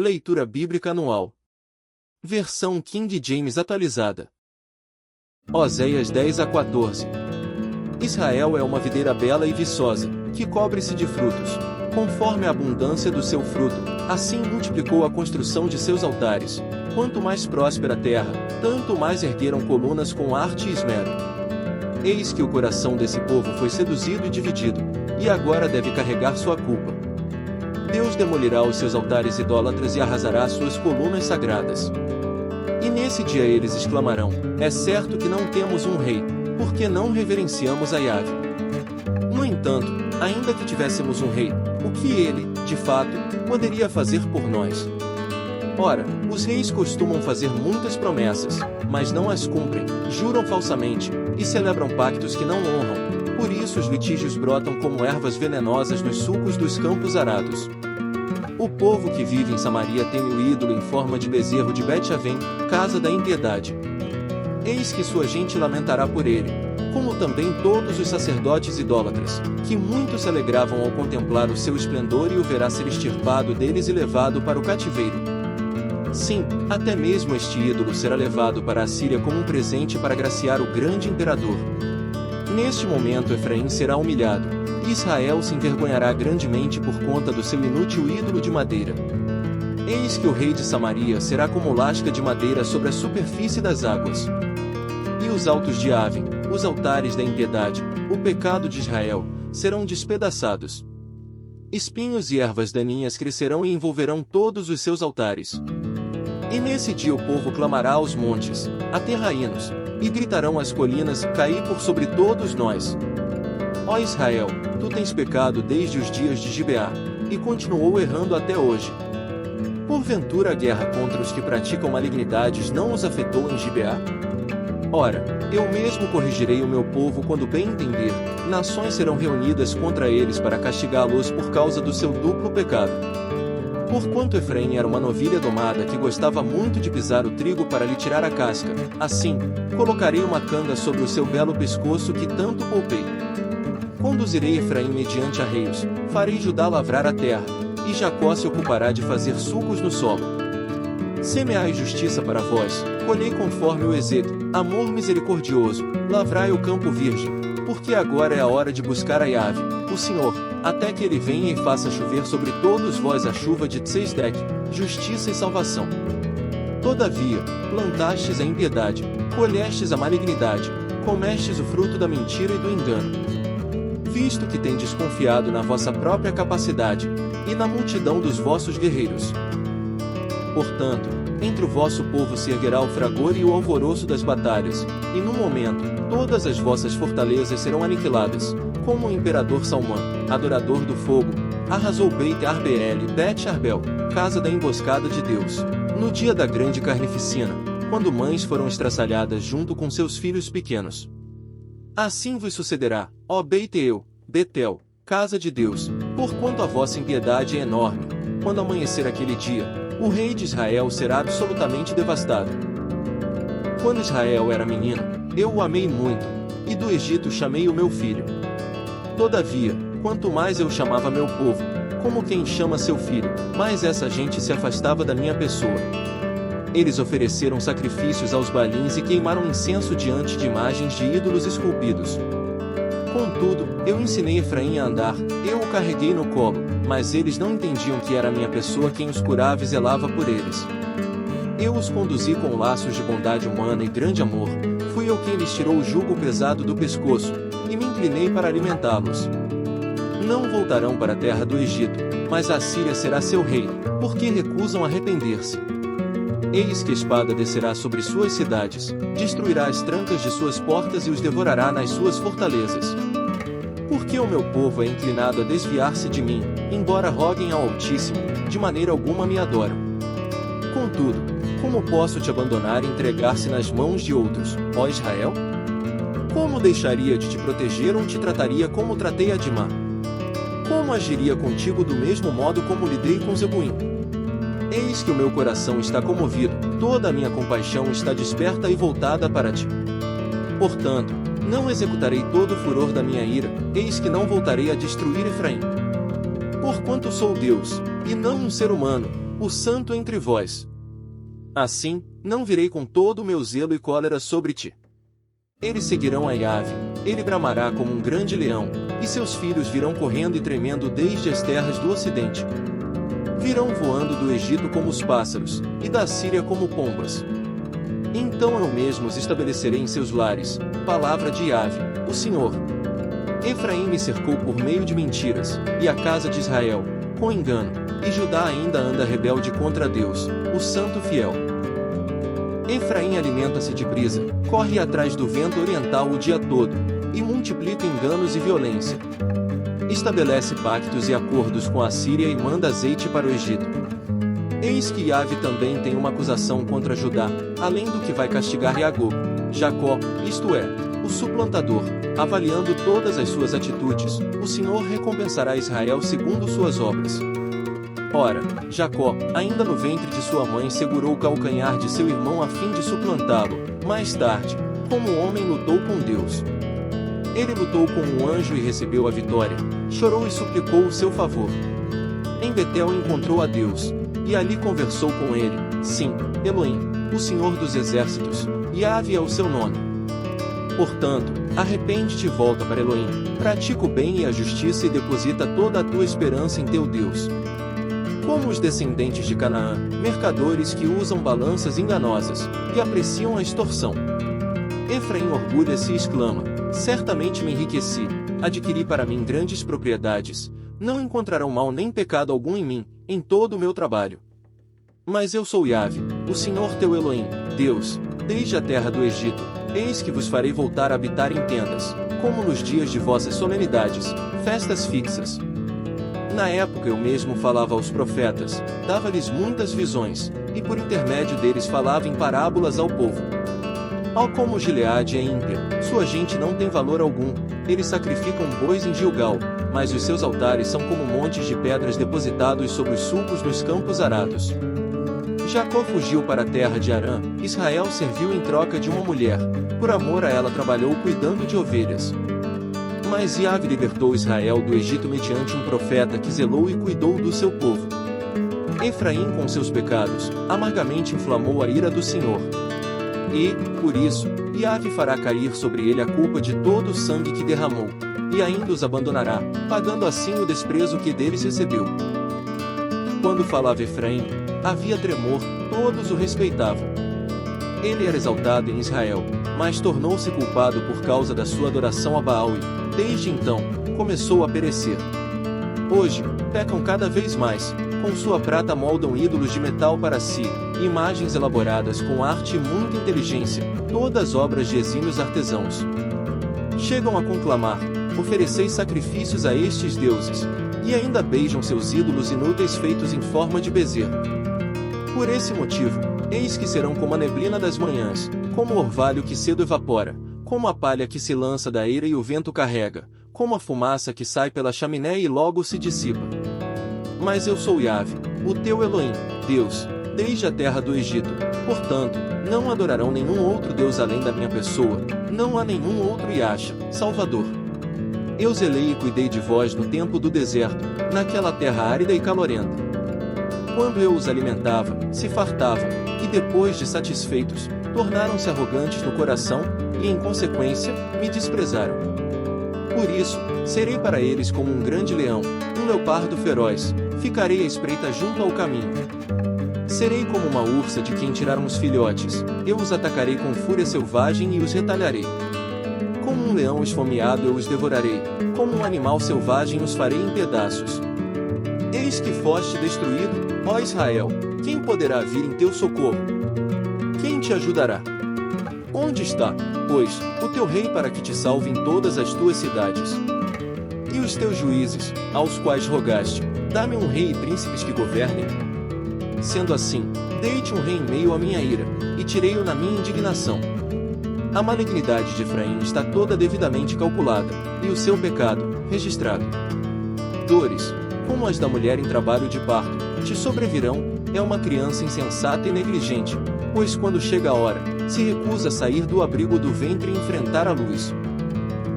Leitura Bíblica Anual. Versão King James atualizada. Oséias 10-14. Israel é uma videira bela e viçosa, que cobre-se de frutos. Conforme a abundância do seu fruto, assim multiplicou a construção de seus altares. Quanto mais próspera a terra, tanto mais ergueram colunas com arte e esmero. Eis que o coração desse povo foi seduzido e dividido, e agora deve carregar sua culpa. Deus demolirá os seus altares idólatras e arrasará suas colunas sagradas. E nesse dia eles exclamarão: é certo que não temos um rei, porque não reverenciamos a Yahvé. No entanto, ainda que tivéssemos um rei, o que ele, de fato, poderia fazer por nós? Ora, os reis costumam fazer muitas promessas, mas não as cumprem, juram falsamente, e celebram pactos que não honram. Por isso os litígios brotam como ervas venenosas nos sulcos dos campos arados. O povo que vive em Samaria tem o ídolo em forma de bezerro de Bet-Avém, casa da impiedade. Eis que sua gente lamentará por ele, como também todos os sacerdotes idólatras, que muito se alegravam ao contemplar o seu esplendor e o verá ser extirpado deles e levado para o cativeiro. Sim, até mesmo este ídolo será levado para a Síria como um presente para agraciar o grande imperador. Neste momento Efraim será humilhado, e Israel se envergonhará grandemente por conta do seu inútil ídolo de madeira. Eis que o rei de Samaria será como lasca de madeira sobre a superfície das águas. E os altos de Aven, os altares da impiedade, o pecado de Israel, serão despedaçados. Espinhos e ervas daninhas crescerão e envolverão todos os seus altares. E nesse dia o povo clamará aos montes, a terraínos, e gritarão às colinas: caí por sobre todos nós. Ó Israel, tu tens pecado desde os dias de Gibeá, e continuou errando até hoje. Porventura a guerra contra os que praticam malignidades não os afetou em Gibeá? Ora, eu mesmo corrigirei o meu povo quando bem entender, nações serão reunidas contra eles para castigá-los por causa do seu duplo pecado. Porquanto Efraim era uma novilha domada que gostava muito de pisar o trigo para lhe tirar a casca, assim, colocarei uma canga sobre o seu belo pescoço que tanto poupei. Conduzirei Efraim mediante arreios, farei Judá lavrar a terra, e Jacó se ocupará de fazer sulcos no solo. Semeai justiça para vós, colhei conforme o Ezedo, amor misericordioso, lavrai o campo virgem, porque agora é a hora de buscar a Yahvé, o Senhor, até que ele venha e faça chover sobre todos vós a chuva de Tseisdec, justiça e salvação. Todavia, plantastes a impiedade, colhestes a malignidade, comestes o fruto da mentira e do engano. Visto que tendes confiado na vossa própria capacidade, e na multidão dos vossos guerreiros. Portanto, entre o vosso povo se erguerá o fragor e o alvoroço das batalhas, e no momento, todas as vossas fortalezas serão aniquiladas, como o imperador Salmão, adorador do fogo, arrasou Beit Arbeel e Bet Arbel, casa da emboscada de Deus, no dia da grande carnificina, quando mães foram estraçalhadas junto com seus filhos pequenos. Assim vos sucederá, ó Beit-El, Betel, casa de Deus, porquanto a vossa impiedade é enorme. Quando amanhecer aquele dia, o rei de Israel será absolutamente devastado. Quando Israel era menino, eu o amei muito, e do Egito chamei o meu filho. Todavia, quanto mais eu chamava meu povo, como quem chama seu filho, mais essa gente se afastava da minha pessoa. Eles ofereceram sacrifícios aos balins e queimaram incenso diante de imagens de ídolos esculpidos. Contudo, eu ensinei Efraim a andar, eu o carreguei no colo, mas eles não entendiam que era a minha pessoa quem os curava e zelava por eles. Eu os conduzi com laços de bondade humana e grande amor, fui eu quem lhes tirou o jugo pesado do pescoço, e me inclinei para alimentá-los. Não voltarão para a terra do Egito, mas a Síria será seu rei, porque recusam arrepender-se. Eis que a espada descerá sobre suas cidades, destruirá as trancas de suas portas e os devorará nas suas fortalezas. Porque o meu povo é inclinado a desviar-se de mim, embora roguem ao Altíssimo, de maneira alguma me adoram. Contudo, como posso te abandonar e entregar-se nas mãos de outros, ó Israel? Como deixaria de te proteger ou te trataria como tratei a Adimá? Como agiria contigo do mesmo modo como lidei com Zebuim? Eis que o meu coração está comovido, toda a minha compaixão está desperta e voltada para ti. Portanto, não executarei todo o furor da minha ira, eis que não voltarei a destruir Efraim. Porquanto sou Deus, e não um ser humano, o santo entre vós. Assim, não virei com todo o meu zelo e cólera sobre ti. Eles seguirão a Iave, ele bramará como um grande leão, e seus filhos virão correndo e tremendo desde as terras do ocidente. Virão voando do Egito como os pássaros, e da Síria como pombas. Então eu mesmo os estabelecerei em seus lares, palavra de Iave, o Senhor. Efraim me cercou por meio de mentiras, e a casa de Israel, com engano, e Judá ainda anda rebelde contra Deus, o Santo Fiel. Efraim alimenta-se de brisa, corre atrás do vento oriental o dia todo, e multiplica enganos e violência. Estabelece pactos e acordos com a Síria e manda azeite para o Egito. Eis que Iave também tem uma acusação contra Judá, além do que vai castigar Iagob, Jacó, isto é, o suplantador, avaliando todas as suas atitudes, o Senhor recompensará Israel segundo suas obras. Ora, Jacó, ainda no ventre de sua mãe, segurou o calcanhar de seu irmão a fim de suplantá-lo. Mais tarde, como o homem lutou com Deus. Ele lutou com um anjo e recebeu a vitória, chorou e suplicou o seu favor. Em Betel encontrou a Deus, e ali conversou com ele, sim, Elohim, o Senhor dos exércitos, Iave é o seu nome. Portanto, arrepende-te e volta para Elohim, pratica o bem e a justiça e deposita toda a tua esperança em teu Deus. Como os descendentes de Canaã, mercadores que usam balanças enganosas, e apreciam a extorsão. Efraim orgulha-se e exclama, certamente me enriqueci, adquiri para mim grandes propriedades, não encontrarão mal nem pecado algum em mim, em todo o meu trabalho. Mas eu sou Iave, o Senhor teu Elohim, Deus, desde a terra do Egito, eis que vos farei voltar a habitar em tendas, como nos dias de vossas solenidades, festas fixas. Na época eu mesmo falava aos profetas, dava-lhes muitas visões, e por intermédio deles falava em parábolas ao povo. Ó como Gileade é ímpia, sua gente não tem valor algum, eles sacrificam bois em Gilgal, mas os seus altares são como montes de pedras depositados sobre os sulcos nos campos arados. Jacó fugiu para a terra de Harã, Israel serviu em troca de uma mulher, por amor a ela trabalhou cuidando de ovelhas. Mas Iave libertou Israel do Egito mediante um profeta que zelou e cuidou do seu povo. Efraim com seus pecados, amargamente inflamou a ira do Senhor. E, por isso, Iave fará cair sobre ele a culpa de todo o sangue que derramou, e ainda os abandonará, pagando assim o desprezo que deles recebeu. Quando falava Efraim, havia tremor, todos o respeitavam. Ele era exaltado em Israel, mas tornou-se culpado por causa da sua adoração a Baal e, desde então, começou a perecer. Hoje, pecam cada vez mais, com sua prata moldam ídolos de metal para si, imagens elaboradas com arte e muita inteligência, todas obras de exímios artesãos. Chegam a conclamar, ofereceis sacrifícios a estes deuses, e ainda beijam seus ídolos inúteis feitos em forma de bezerro. Por esse motivo, eis que serão como a neblina das manhãs, como o orvalho que cedo evapora, como a palha que se lança da eira e o vento carrega, como a fumaça que sai pela chaminé e logo se dissipa. Mas eu sou Iave, o teu Elohim, Deus, desde a terra do Egito, portanto, não adorarão nenhum outro Deus além da minha pessoa, não há nenhum outro Yahshua, Salvador. Eu zelei e cuidei de vós no tempo do deserto, naquela terra árida e calorenta. Quando eu os alimentava, se fartavam, e depois de satisfeitos, tornaram-se arrogantes no coração, e em consequência, me desprezaram. Por isso, serei para eles como um grande leão, um leopardo feroz, ficarei à espreita junto ao caminho. Serei como uma ursa de quem tiraram os filhotes, eu os atacarei com fúria selvagem e os retalharei. Como um leão esfomeado eu os devorarei, como um animal selvagem os farei em pedaços. Eis que foste destruído, ó Israel, quem poderá vir em teu socorro? Quem te ajudará? Onde está, pois, o teu rei para que te salve em todas as tuas cidades? E os teus juízes, aos quais rogaste, dá-me um rei e príncipes que governem? Sendo assim, dei-te um rei em meio à minha ira, e tirei-o na minha indignação. A malignidade de Efraim está toda devidamente calculada, e o seu pecado, registrado. Dores, como as da mulher em trabalho de parto, te sobrevirão, é uma criança insensata e negligente, pois quando chega a hora, se recusa a sair do abrigo do ventre e enfrentar a luz.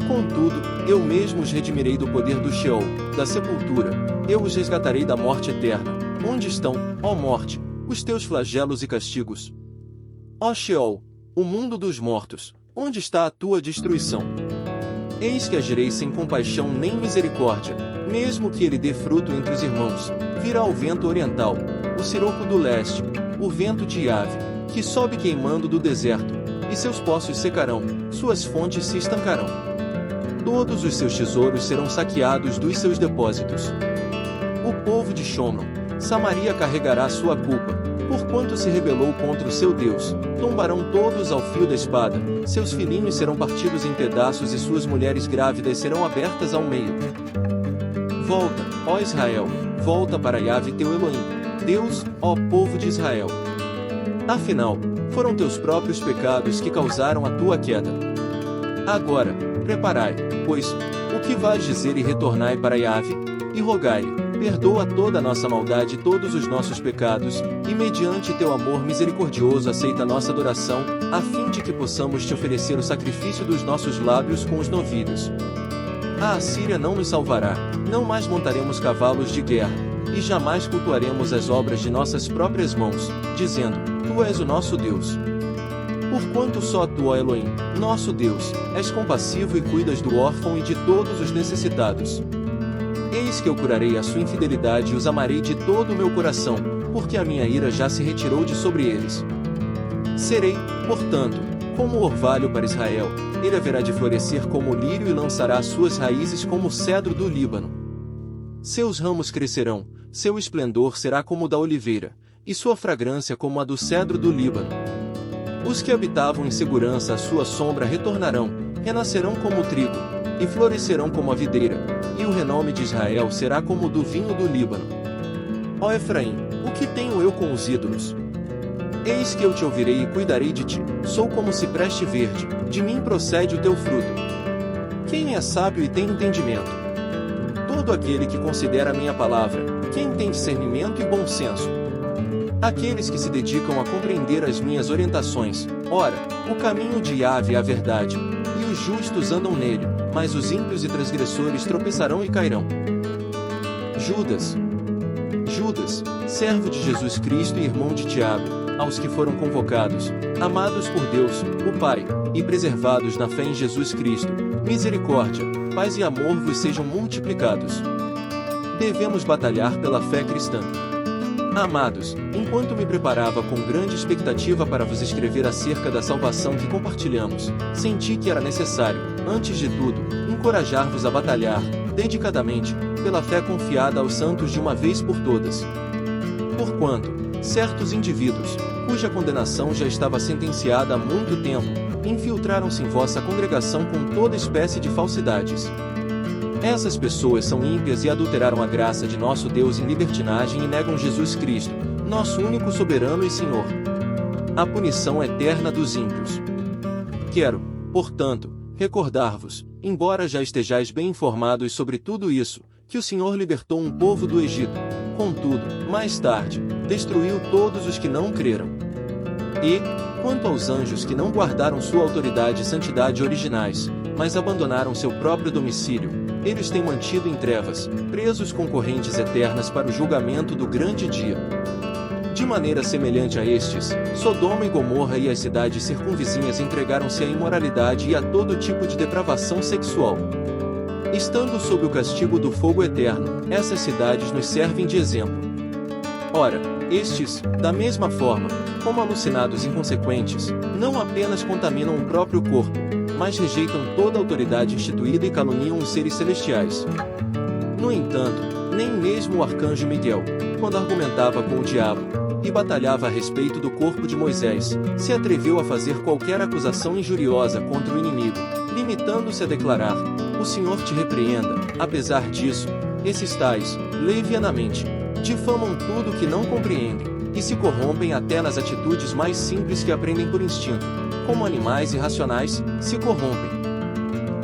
Contudo, eu mesmo os redimirei do poder do Sheol, da sepultura, eu os resgatarei da morte eterna, onde estão, ó morte, os teus flagelos e castigos? Ó Sheol, o mundo dos mortos, onde está a tua destruição? Eis que agirei sem compaixão nem misericórdia, mesmo que ele dê fruto entre os irmãos. Virá o vento oriental, o siroco do leste, o vento de Iave, que sobe queimando do deserto, e seus poços secarão, suas fontes se estancarão. Todos os seus tesouros serão saqueados dos seus depósitos. O povo de Shomron, Samaria carregará sua culpa, porquanto se rebelou contra o seu Deus. Tombarão todos ao fio da espada, seus filhinhos serão partidos em pedaços e suas mulheres grávidas serão abertas ao meio. Volta, ó Israel, volta para Yahvé teu Elohim, Deus, ó povo de Israel. Afinal, foram teus próprios pecados que causaram a tua queda. Agora, preparai, pois, o que vais dizer e retornai para Yahvé, e rogai-lhe, perdoa toda a nossa maldade e todos os nossos pecados, e mediante teu amor misericordioso aceita nossa adoração, a fim de que possamos te oferecer o sacrifício dos nossos lábios com os novilhos. A Assíria não nos salvará, não mais montaremos cavalos de guerra, e jamais cultuaremos as obras de nossas próprias mãos, dizendo, Tu és o nosso Deus. Porquanto só Tu, ó Elohim, nosso Deus, és compassivo e cuidas do órfão e de todos os necessitados. Eis que eu curarei a sua infidelidade e os amarei de todo o meu coração, porque a minha ira já se retirou de sobre eles. Serei, portanto, como o orvalho para Israel, ele haverá de florescer como o lírio e lançará suas raízes como o cedro do Líbano. Seus ramos crescerão, seu esplendor será como o da oliveira, e sua fragrância como a do cedro do Líbano. Os que habitavam em segurança à sua sombra retornarão, renascerão como o trigo, e florescerão como a videira, e o renome de Israel será como o do vinho do Líbano. Ó Efraim, o que tenho eu com os ídolos? Eis que eu te ouvirei e cuidarei de ti, sou como cipreste verde, de mim procede o teu fruto. Quem é sábio e tem entendimento? Todo aquele que considera a minha palavra, quem tem discernimento e bom senso. Aqueles que se dedicam a compreender as minhas orientações, ora, o caminho de Yahvé é a verdade, e os justos andam nele, mas os ímpios e transgressores tropeçarão e cairão. Judas, servo de Jesus Cristo e irmão de Tiago, aos que foram convocados, amados por Deus, o Pai, e preservados na fé em Jesus Cristo, misericórdia, paz e amor vos sejam multiplicados. Devemos batalhar pela fé cristã. Amados, enquanto me preparava com grande expectativa para vos escrever acerca da salvação que compartilhamos, senti que era necessário, antes de tudo, encorajar-vos a batalhar, dedicadamente, pela fé confiada aos santos de uma vez por todas. Porquanto, certos indivíduos, cuja condenação já estava sentenciada há muito tempo, infiltraram-se em vossa congregação com toda espécie de falsidades. Essas pessoas são ímpias e adulteraram a graça de nosso Deus em libertinagem e negam Jesus Cristo, nosso único soberano e Senhor. A punição eterna dos ímpios. Quero, portanto, recordar-vos, embora já estejais bem informados sobre tudo isso, que o Senhor libertou um povo do Egito, contudo, mais tarde, destruiu todos os que não creram. E, quanto aos anjos que não guardaram sua autoridade e santidade originais, mas abandonaram seu próprio domicílio, eles têm mantido em trevas, presos com correntes eternas para o julgamento do grande dia. De maneira semelhante a estes, Sodoma e Gomorra e as cidades circunvizinhas entregaram-se à imoralidade e a todo tipo de depravação sexual. Estando sob o castigo do fogo eterno, essas cidades nos servem de exemplo. Ora, estes, da mesma forma, como alucinados inconsequentes, não apenas contaminam o próprio corpo, mas rejeitam toda a autoridade instituída e caluniam os seres celestiais. No entanto, nem mesmo o arcanjo Miguel, quando argumentava com o diabo, e batalhava a respeito do corpo de Moisés, se atreveu a fazer qualquer acusação injuriosa contra o inimigo, limitando-se a declarar, o Senhor te repreenda. Apesar disso, esses tais, levianamente, difamam tudo o que não compreendem, e se corrompem até nas atitudes mais simples que aprendem por instinto, como animais irracionais, se corrompem.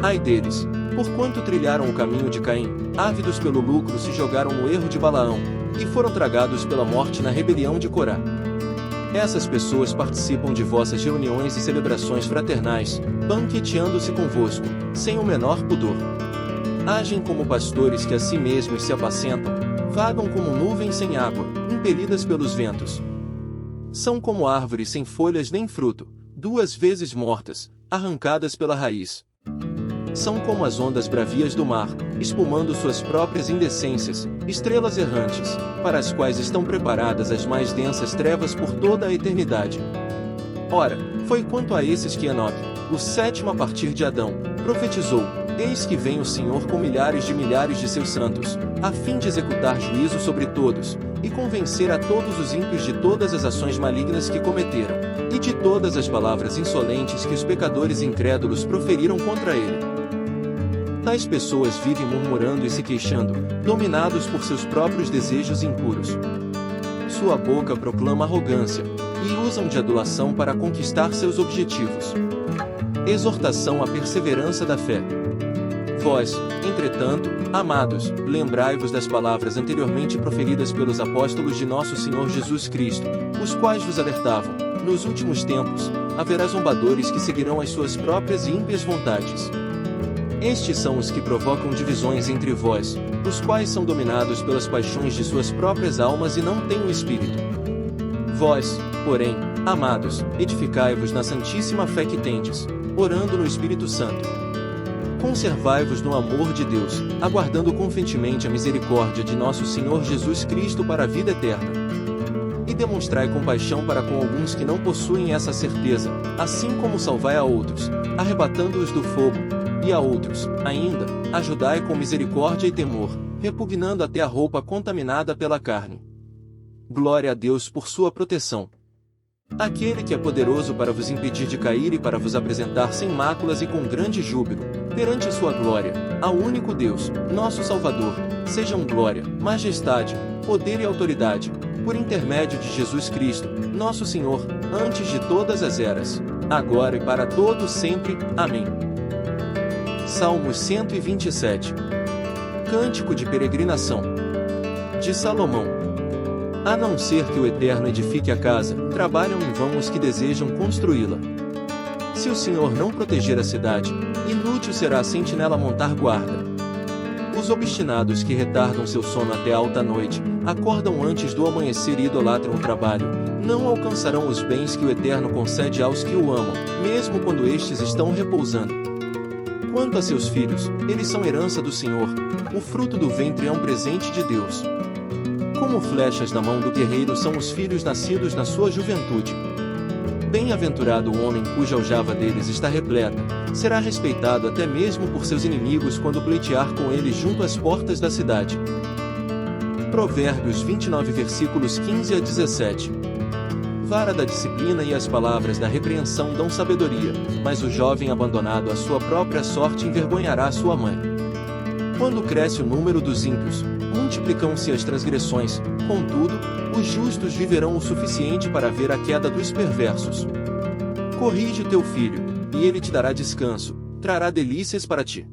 Ai deles, porquanto trilharam o caminho de Caim, ávidos pelo lucro se jogaram no erro de Balaão, e foram tragados pela morte na rebelião de Corá. Essas pessoas participam de vossas reuniões e celebrações fraternais, banqueteando-se convosco, sem o menor pudor. Agem como pastores que a si mesmos se apacentam, Vagam como nuvens sem água, impelidas pelos ventos. São como árvores sem folhas nem fruto, 2 vezes mortas, arrancadas pela raiz. São como as ondas bravias do mar, espumando suas próprias indecências, estrelas errantes, para as quais estão preparadas as mais densas trevas por toda a eternidade. Ora, foi quanto a esses que Enoque, o 7º a partir de Adão, profetizou: eis que vem o Senhor com milhares de seus santos, a fim de executar juízo sobre todos, e convencer a todos os ímpios de todas as ações malignas que cometeram, e de todas as palavras insolentes que os pecadores incrédulos proferiram contra ele. Tais pessoas vivem murmurando e se queixando, dominados por seus próprios desejos impuros. Sua boca proclama arrogância, e usam de adulação para conquistar seus objetivos. Exortação à perseverança da fé. Vós, entretanto, amados, lembrai-vos das palavras anteriormente proferidas pelos apóstolos de nosso Senhor Jesus Cristo, os quais vos alertavam: nos últimos tempos, haverá zombadores que seguirão as suas próprias e ímpias vontades. Estes são os que provocam divisões entre vós, os quais são dominados pelas paixões de suas próprias almas e não têm o Espírito. Vós, porém, amados, edificai-vos na santíssima fé que tendes, orando no Espírito Santo. Conservai-vos no amor de Deus, aguardando confiantemente a misericórdia de nosso Senhor Jesus Cristo para a vida eterna. E demonstrai compaixão para com alguns que não possuem essa certeza, assim como salvai a outros, arrebatando-os do fogo, e a outros, ainda, ajudai com misericórdia e temor, repugnando até a roupa contaminada pela carne. Glória a Deus por sua proteção. Aquele que é poderoso para vos impedir de cair e para vos apresentar sem máculas e com grande júbilo, perante a sua glória, ao único Deus, nosso Salvador, sejam glória, majestade, poder e autoridade, por intermédio de Jesus Cristo, nosso Senhor, antes de todas as eras, agora e para todos sempre. Amém. Salmos 127. Cântico de peregrinação. De Salomão. A não ser que o Eterno edifique a casa, trabalham em vão os que desejam construí-la. Se o Senhor não proteger a cidade, inútil será a sentinela montar guarda. Os obstinados que retardam seu sono até alta noite, acordam antes do amanhecer e idolatram o trabalho, não alcançarão os bens que o Eterno concede aos que o amam, mesmo quando estes estão repousando. Quanto a seus filhos, eles são herança do Senhor, o fruto do ventre é um presente de Deus. Como flechas na mão do guerreiro são os filhos nascidos na sua juventude. Bem-aventurado o homem cuja aljava deles está repleta, será respeitado até mesmo por seus inimigos quando pleitear com eles junto às portas da cidade. Provérbios 29 versículos 15 a 17. Vara da disciplina e as palavras da repreensão dão sabedoria, mas o jovem abandonado à sua própria sorte envergonhará sua mãe. Quando cresce o número dos ímpios, multiplicam-se as transgressões, contudo, os justos viverão o suficiente para ver a queda dos perversos. Corrige teu filho, e ele te dará descanso, trará delícias para ti.